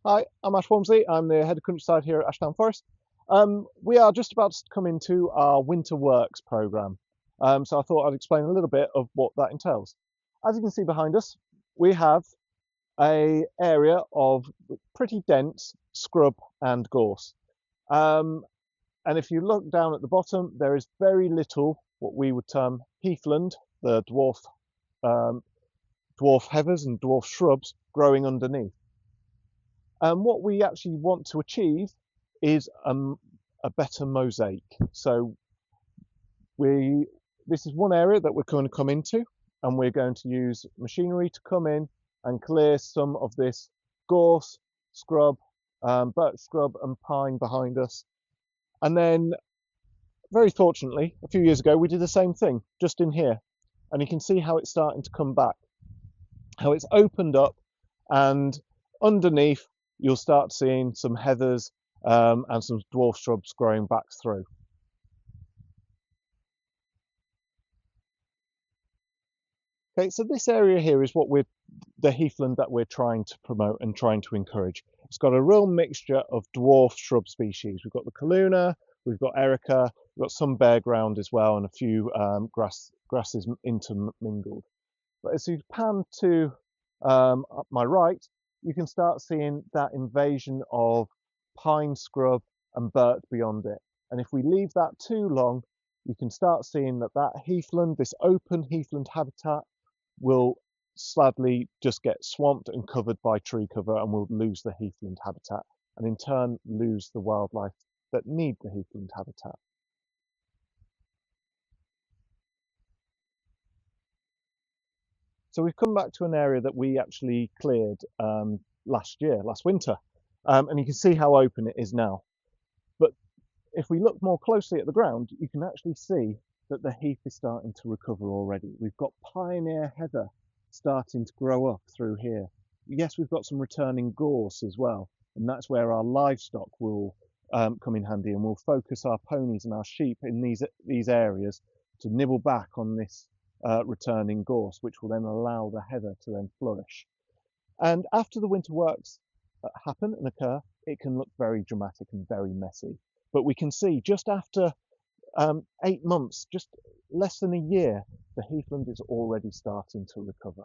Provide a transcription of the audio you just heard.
Hi, I'm Ash Walmsley. I'm the head of countryside here at Ashdown Forest. We are just about to come into our winter works programme. So I thought I'd explain a little bit of what that entails. As you can see behind us, we have a area of pretty dense scrub and gorse. Um, and if you look down at the bottom, there is very little what we would term heathland, the um, dwarf heathers and dwarf shrubs growing underneath. And what we actually want to achieve is a better mosaic. So we this is one area that we're going to come into, and we're going to use machinery to come in and clear some of this gorse, scrub, birch scrub and pine behind us. And then, very fortunately, a few years ago, we did the same thing just in here. And you can see how it's starting to come back, how it's opened up, and underneath you'll start seeing some heathers and some dwarf shrubs growing back through. Okay, so this area here is the heathland that we're trying to promote and trying to encourage. It's got a real mixture of dwarf shrub species. We've got the Calluna, we've got Erica, we've got some bare ground as well, and a few grasses intermingled. But as you pan to up my right, you can start seeing that invasion of pine scrub and birch beyond it. And if we leave that too long, you can start seeing that heathland, this open heathland habitat, will sadly just get swamped and covered by tree cover, and we'll lose the heathland habitat and in turn lose the wildlife that need the heathland habitat. So we've come back to an area that we actually cleared last winter, and you can see how open it is now. But if we look more closely at the ground, you can actually see that the heath is starting to recover already. We've got pioneer heather starting to grow up through here. Yes, we've got some returning gorse as well, and that's where our livestock will come in handy, and we'll focus our ponies and our sheep in these areas to nibble back on this returning gorse, which will then allow the heather to then flourish. And after the winter works happen and occur, it can look very dramatic and very messy. But we can see just after 8 months, just less than a year, the heathland is already starting to recover.